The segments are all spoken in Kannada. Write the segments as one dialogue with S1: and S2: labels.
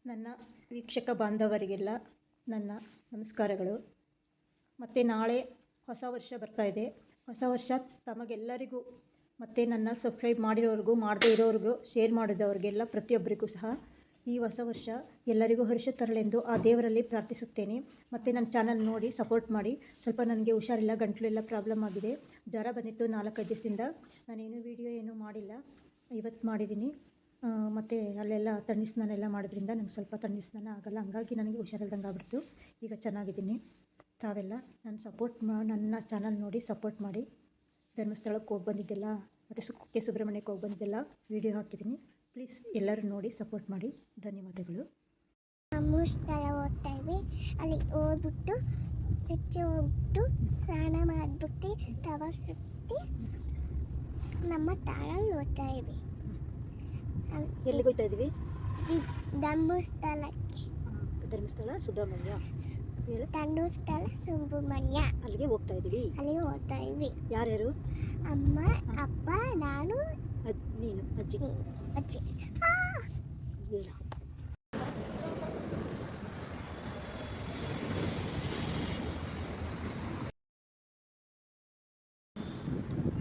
S1: ನನ್ನ ವೀಕ್ಷಕ ಬಾಂಧವರಿಗೆಲ್ಲ ನನ್ನ ನಮಸ್ಕಾರಗಳು. ಮತ್ತು ನಾಳೆ ಹೊಸ ವರ್ಷ ಬರ್ತಾಯಿದೆ. ಹೊಸ ವರ್ಷ ತಮಗೆಲ್ಲರಿಗೂ ಮತ್ತು ನನ್ನ ಸಬ್ಸ್ಕ್ರೈಬ್ ಮಾಡಿರೋರಿಗೂ ಮಾಡದೇ ಇರೋರಿಗೂ ಶೇರ್ ಮಾಡಿದವರಿಗೆಲ್ಲ ಪ್ರತಿಯೊಬ್ಬರಿಗೂ ಸಹ ಈ ಹೊಸ ವರ್ಷ ಎಲ್ಲರಿಗೂ ಹರ್ಷ ತರಲೆಂದು ಆ ದೇವರಲ್ಲಿ ಪ್ರಾರ್ಥಿಸುತ್ತೇನೆ. ಮತ್ತು ನನ್ನ ಚಾನಲ್ ನೋಡಿ ಸಪೋರ್ಟ್ ಮಾಡಿ. ಸ್ವಲ್ಪ ನನಗೆ ಹುಷಾರಿಲ್ಲ, ಗಂಟಲೆಲ್ಲ ಪ್ರಾಬ್ಲಮ್ ಆಗಿದೆ, ಜ್ವರ ಬಂದಿತ್ತು 4-5 ದಿವಸದಿಂದ. ನಾನೇನು ವೀಡಿಯೋ ಏನೂ ಮಾಡಿಲ್ಲ, ಇವತ್ತು ಮಾಡಿದ್ದೀನಿ. ಮತ್ತು ಅಲ್ಲೆಲ್ಲ ತಣ್ಣೀರು ಸ್ನಾನ ಎಲ್ಲ ಮಾಡೋದ್ರಿಂದ ನಂಗೆ ಸ್ವಲ್ಪ ತಣ್ಣೀರು ಸ್ನಾನ ಆಗೋಲ್ಲ, ಹಂಗಾಗಿ ನನಗೆ ಹುಷಾರಿಲ್ದಂಗೆ ಆಗ್ಬಿಡ್ತು. ಈಗ ಚೆನ್ನಾಗಿದ್ದೀನಿ. ತಾವೆಲ್ಲ ನನ್ನ ಚಾನಲ್ ನೋಡಿ ಸಪೋರ್ಟ್ ಮಾಡಿ. ಧರ್ಮಸ್ಥಳಕ್ಕೆ ಹೋಗಿ ಬಂದಿದ್ದೆಲ್ಲ ಮತ್ತು ಕುಕ್ಕೆ ಸುಬ್ರಹ್ಮಣ್ಯಕ್ಕೆ ಹೋಗಿ ಬಂದಿದ್ದೆಲ್ಲ ವೀಡಿಯೋ ಹಾಕಿದ್ದೀನಿ. ಪ್ಲೀಸ್ ಎಲ್ಲರೂ ನೋಡಿ ಸಪೋರ್ಟ್ ಮಾಡಿ. ಧನ್ಯವಾದಗಳು.
S2: ಸ್ಥಳ ಹೋಗ್ತಾ ಇದ್ವಿ, ಅಲ್ಲಿ ಹೋಗ್ಬಿಟ್ಟು ಚುಚ್ಚಿ ಹೋಗ್ಬಿಟ್ಟು ಸ್ನಾನ ಮಾಡಿಬಿಟ್ಟು ತವ ಸುತ್ತಿ ನಮ್ಮ ತಾಳಲ್ಲಿ ಹೋಗ್ತಾ ಇದ್ವಿ.
S1: ಎಲ್ಲಿಗೆ ಹೋಗ್ತಾ ಇದ್ವಿ?
S2: ಧರ್ಮಸ್ಥಳಕ್ಕೆ.
S1: ಧರ್ಮಸ್ಥಳ ಸುಬ್ರಹ್ಮಣ್ಯ,
S2: ಧರ್ಮಸ್ಥಳ ಸುಬ್ರಹ್ಮಣ್ಯ
S1: ಅಲ್ಲಿಗೆ ಹೋಗ್ತಾ ಇದ್ವಿ.
S2: ಅಲ್ಲಿಗೆ ಹೋಗ್ತಾ ಇದ್ವಿ.
S1: ಯಾರ್ಯಾರು?
S2: ಅಮ್ಮ, ಅಪ್ಪ, ನಾನು,
S1: ನೀನು, ಅಜ್ಜಿ.
S2: ಅಜ್ಜಿ.
S1: ಹೇಳು.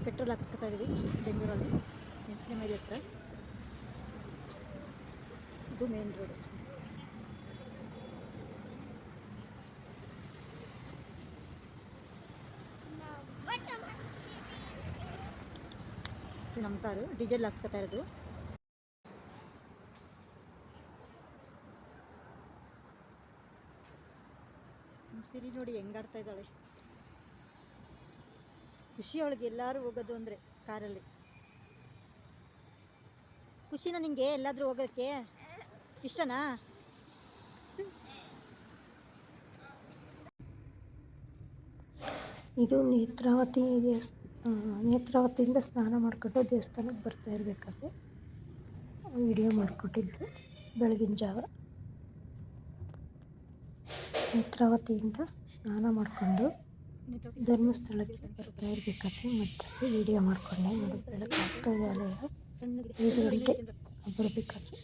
S1: ಪೆಟ್ರೋಲ್ ಹಾಕಿಸ್ಕೊತಾ ಇದ್ದೀವಿ ಬೆಂಗಳೂರಲ್ಲಿ, 8ನೇ ಮೈಲಿ ಹತ್ರ. ಇದು ಮೇನ್ ರೋಡ್. ನಮ್ಮ ಕಾರು ಡೀಸೆಲ್ ಹಾಕ್ಸ್ಕೊತಾ ಇರೋದು. ಸಿರಿ ನೋಡಿ ಹೆಂಗಾಡ್ತಾ ಇದ್ದಾಳೆ. ಖುಷಿ ಅವಳಿಗೆ ಎಲ್ಲರೂ ಹೋಗೋದು ಅಂದರೆ ಕಾರಲ್ಲಿ. ಖುಷಿನ ನಿಂಗೆ ಎಲ್ಲಾದರೂ ಹೋಗೋಕ್ಕೆ ಇಷ್ಟನಾ? ಇದು ನೇತ್ರಾವತಿಯಿಂದ ಸ್ನಾನ ಮಾಡಿಕೊಂಡು ದೇವಸ್ಥಾನಕ್ಕೆ ಬರ್ತಾ ಇರಬೇಕಾದ್ರೆ ವಿಡಿಯೋ ಮಾಡಿಕೊಟ್ಟಿದ್ದು ಬೆಳಗಿನ ಜಾವ. ನೇತ್ರಾವತಿಯಿಂದ ಸ್ನಾನ ಮಾಡಿಕೊಂಡು ಧರ್ಮಸ್ಥಳಕ್ಕೆ ಬರ್ತಾ ಇರಬೇಕಾದ್ರೆ ಮತ್ತೆ ವಿಡಿಯೋ ಮಾಡಿಕೊಂಡೆ. ನೋಡಿ ಬೆಳಗ್ಗೆ ಆಗ್ತಾ ಇದೆ, 5 ಗಂಟೆ ಬರಬೇಕಾದ್ರೆ.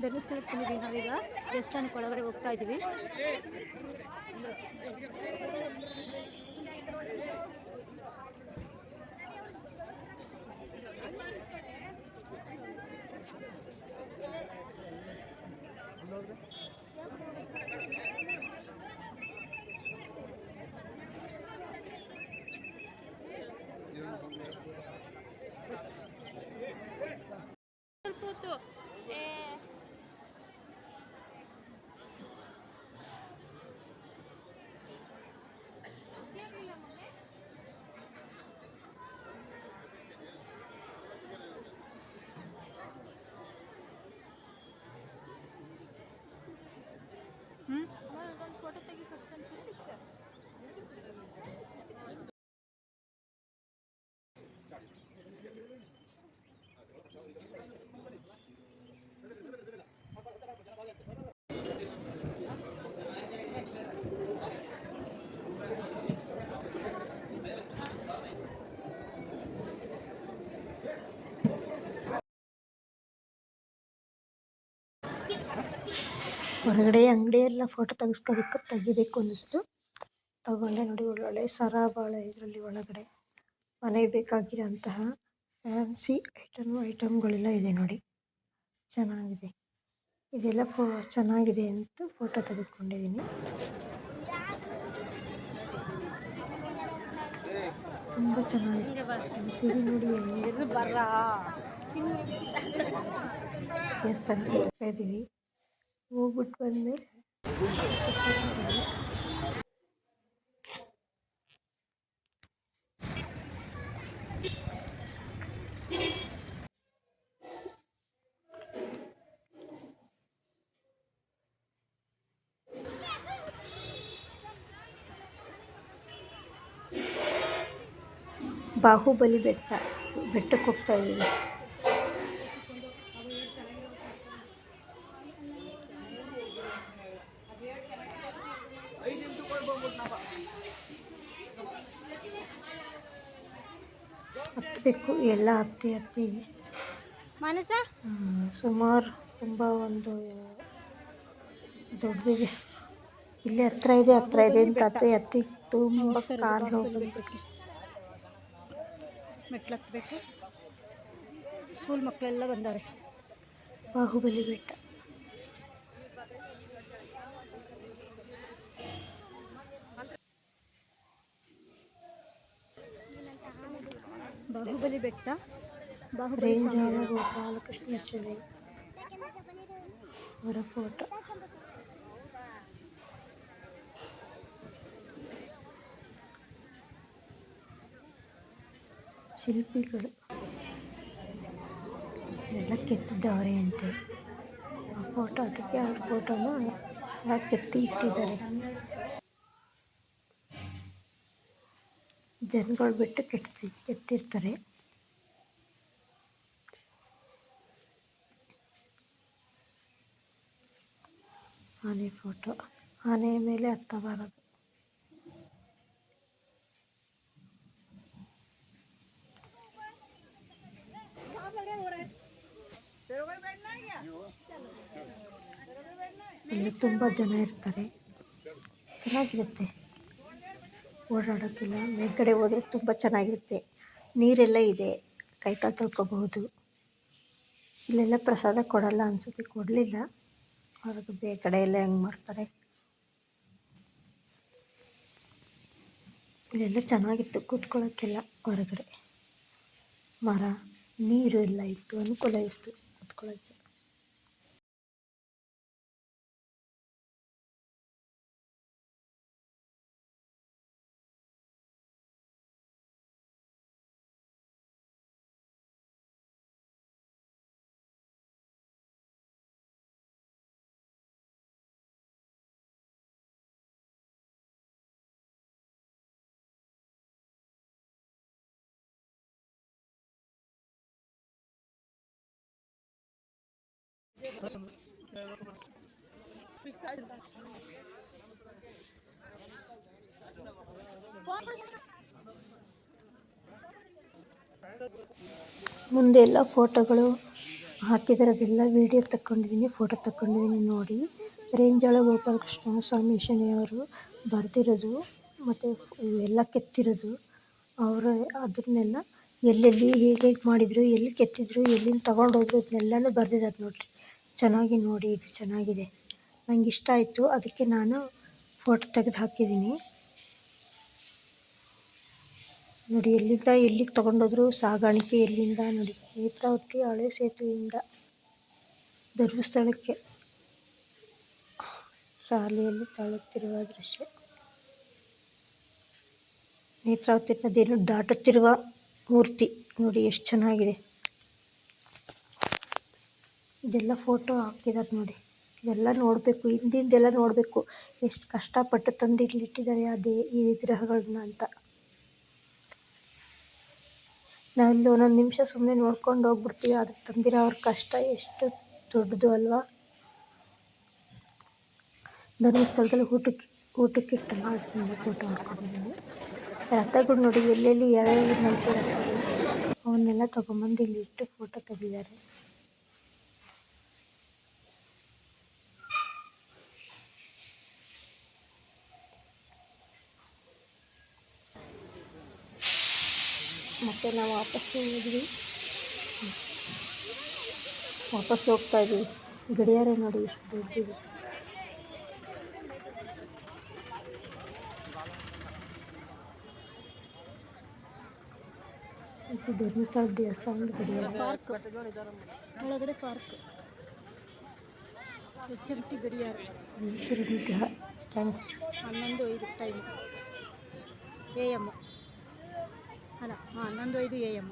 S1: ಧರ್ಮಸ್ಥಳಕ್ಕೆ ಬಂದಿದ್ದೀವಿ ನಾವೀಗ. ದೇವಸ್ಥಾನಕ್ಕೆ ಒಳಗಡೆ ಹೋಗ್ತಾ ಇದ್ದೀವಿ. ಫೋಟೋ ತೆಗಿ ಫಸ್ಟ್ ಒಂಚೂರು. ಹೊರಗಡೆ ಅಂಗಡಿಯೆಲ್ಲ ಫೋಟೋ ತೆಗಿಬೇಕು ಅನ್ನಿಸ್ತು, ತಗೊಂಡೆ. ನೋಡಿ ಒಳ್ಳೊಳ್ಳೆ ಸರ ಬಾಳೆ ಇದರಲ್ಲಿ ಒಳಗಡೆ ಮನೆಗೆ ಬೇಕಾಗಿರೋಂತಹ ಫ್ಯಾನ್ಸಿ ಐಟಮ್ಗಳೆಲ್ಲ ಇದೆ ನೋಡಿ, ಚೆನ್ನಾಗಿದೆ. ಇದೆಲ್ಲ ಚೆನ್ನಾಗಿದೆ ಅಂತ ಫೋಟೋ ತೆಗೆದುಕೊಂಡಿದ್ದೀನಿ. ತುಂಬ ಚೆನ್ನಾಗಿದೆ. ನಮ್ಮ ಸೀರೆ ನೋಡಿ ದೇವಸ್ಥಾನಕ್ಕೆ ಹೋಗ್ತಾ ಇದ್ದೀವಿ. ಹೋಗ್ಬಿಟ್ಟು ಬಂದಮೇಲೆ ಬಾಹುಬಲಿ ಬೆಟ್ಟಕ್ಕೆ ಹೋಗ್ತಾ ಇದ್ದೀವಿ. ತೋರಿಸ್ಬೇಕು ಎಲ್ಲ ಹತ್ತಿ ಹತ್ತಿ
S2: ಮಾನಸ
S1: ಸುಮಾರು ತುಂಬ ಒಂದು ದೊಡ್ಡದಿದೆ. ಇಲ್ಲಿ ಹತ್ರ ಇದೆ ಅಂತ ಹತ್ತಿ ತುಂಬ ಕಾಲು ಹೋಗ್ಬೇಕು, ಮೆಟ್ಲು ಹತ್ಬೇಕು. ಸ್ಕೂಲ್ ಮಕ್ಕಳೆಲ್ಲ ಬಂದವ್ರೆ. ಬಾಹುಬಲಿ ಬೆಟ್ಟ. ಬಾಹುಬಲಿ ಬೆಟ್ಟ, ರೇಂಜಾಳ ಗೋಪಾಲಕೃಷ್ಣಾಚಾರ್ಯ ಅವರ ಫೋಟೋ. ಶಿಲ್ಪಿಗಳು ಎಲ್ಲ ಕೆತ್ತಿದ್ದವರೇ ಅಂತೆ ಆ ಫೋಟೋ. ಅದಕ್ಕೆ ಅವ್ರ ಫೋಟೋನ ಯಾಕೆ ಕೆತ್ತಿ ಇಟ್ಟಿದ್ದಾರೆ. ಜನಗಳು ಬಿಟ್ಟು ಕೆತ್ತಿರ್ತಾರೆ. ಆನೆ ಫೋಟೋ. ಆನೆಯ ಮೇಲೆ ಹತ್ತಬಾರದು. ಇಲ್ಲಿ ತುಂಬ ಜನ ಇರ್ತಾರೆ, ಚೆನ್ನಾಗಿರುತ್ತೆ ಓಡಾಡೋಕ್ಕೆಲ್ಲ. ಮೇಲ್ಗಡೆ ಹೋದರೆ ತುಂಬ ಚೆನ್ನಾಗಿರುತ್ತೆ. ನೀರೆಲ್ಲ ಇದೆ, ಕೈಕಾಲು ತೊಳ್ಕೊಬಹುದು. ಇಲ್ಲೆಲ್ಲ ಪ್ರಸಾದ ಕೊಡಲ್ಲ ಅನಿಸುತ್ತೆ, ಕೊಡಲಿಲ್ಲ. ಅವ್ರಿಗೆ ಬೇರೆ ಕಡೆ ಎಲ್ಲ ಹೆಂಗೆ ಮಾಡ್ತಾರೆ. ಇಲ್ಲೆಲ್ಲ ಚೆನ್ನಾಗಿತ್ತು ಕೂತ್ಕೊಳ್ಳೋಕ್ಕೆಲ್ಲ. ಹೊರಗಡೆ ಮರ, ನೀರು ಎಲ್ಲ ಇತ್ತು, ಅನುಕೂಲ ಇತ್ತು ಕೂತ್ಕೊಳ್ಳೋಕ್ಕೆ. ಮುಂದೆ ಎಲ್ಲ ಫೋಟೋಗಳು ಹಾಕಿದ್ದಾರೆ, ಅದೆಲ್ಲ ವೀಡಿಯೋ ತಗೊಂಡಿದ್ದೀನಿ, ಫೋಟೋ ತಗೊಂಡಿದ್ದೀನಿ ನೋಡಿ. ರೇಂಜಾಳ ಗೋಪಾಲಕೃಷ್ಣ ಸ್ವಾಮಿ ಶನಿಯವರು ಬರೆದಿರೋದು ಮತ್ತು ಎಲ್ಲ ಕೆತ್ತಿರೋದು ಅವರು. ಅದನ್ನೆಲ್ಲ ಎಲ್ಲೆಲ್ಲಿ ಹೇಗೆ ಮಾಡಿದರು, ಎಲ್ಲಿ ಕೆತ್ತಿದ್ರು, ಎಲ್ಲಿಂದ ತಗೊಂಡೋದ್ರು ಅದನ್ನೆಲ್ಲನೂ ಬರೆದಿದ್ದಾರೆ ನೋಡಿರಿ. ಚೆನ್ನಾಗಿ ನೋಡಿ, ಇದು ಚೆನ್ನಾಗಿದೆ, ನಂಗೆ ಇಷ್ಟ ಆಯಿತು. ಅದಕ್ಕೆ ನಾನು ಫೋಟೋ ತೆಗೆದು ಹಾಕಿದ್ದೀನಿ ನೋಡಿ. ಎಲ್ಲಿಂದ ಎಲ್ಲಿಗೆ ತೊಗೊಂಡೋದ್ರು, ಸಾಗಾಣಿಕೆ ಎಲ್ಲಿಂದ ನೋಡಿ. ನೇತ್ರಾವತಿ ಹಳೆ ಸೇತುವೆಯಿಂದ ಧರ್ಮಸ್ಥಳಕ್ಕೆ ಶಾಲೆಯಲ್ಲಿ ತಳ್ಳುತ್ತಿರುವ ದೃಶ್ಯ. ನೇತ್ರಾವತಿ ನದಿಯನ್ನು ದಾಟುತ್ತಿರುವ ಮೂರ್ತಿ ನೋಡಿ, ಎಷ್ಟು ಚೆನ್ನಾಗಿದೆ. ಇದೆಲ್ಲ ಫೋಟೋ ಹಾಕಿದ್ದಾರೆ ನೋಡಿ. ಇದೆಲ್ಲ ನೋಡಬೇಕು, ಹಿಂದಿಂದೆಲ್ಲ ನೋಡಬೇಕು, ಎಷ್ಟು ಕಷ್ಟಪಟ್ಟು ತಂದು ಇಲ್ಲಿಟ್ಟಿದ್ದಾರೆ ಈ ವಿಗ್ರಹಗಳನ್ನ ಅಂತ. ನಾವಿಲ್ಲಿ ಒಂದೊಂದು ನಿಮಿಷ ಸುಮ್ಮನೆ ನೋಡ್ಕೊಂಡು ಹೋಗ್ಬಿಡ್ತೀವಿ, ಅದಕ್ಕೆ ತಂದಿರೋ ಅವ್ರ ಕಷ್ಟ ಎಷ್ಟು ದೊಡ್ಡದು ಅಲ್ವಾ. ಧರ್ಮಸ್ಥಳದಲ್ಲಿ ಊಟಕ್ಕಿಟ್ಟು ಮಾಡಿ ಫೋಟೋ ಹಾಕ್ಕೊಂಡಿದ್ದೀನಿ. ರಥಗಳು ನೋಡಿ, ಎಲ್ಲೆಲ್ಲಿ ಯಾವ್ಯಾವ ನೆನಪು ರಥಗಳು ಅವನ್ನೆಲ್ಲ ತೊಗೊಂಬಂದು ಇಲ್ಲಿ ಇಟ್ಟು ಫೋಟೋ ತೆಗೆದಿದ್ದಾರೆ. ಮತ್ತು ನಾವು ವಾಪಸ್ ಹೋಗ್ತಾ ಇದ್ದೀವಿ. ಗಡಿಯಾರ ನೋಡಿ ಎಷ್ಟು ದೊಡ್ಡದಿದೆ. ಇದು ಧರ್ಮಸ್ಥಳ ದೇವಸ್ಥಾನದ ಗಡಿಯಾರ. ಒಳಗಡೆ ಪಾರ್ಕ್, HMT ಗಡಿಯಾರ, ಈಶ್ವರ ವಿಗ್ರಹ. ಥ್ಯಾಂಕ್ಸ್. 11:05 ಟೈಮ್ AM ಅಲ್ಲ, 11:05 AM.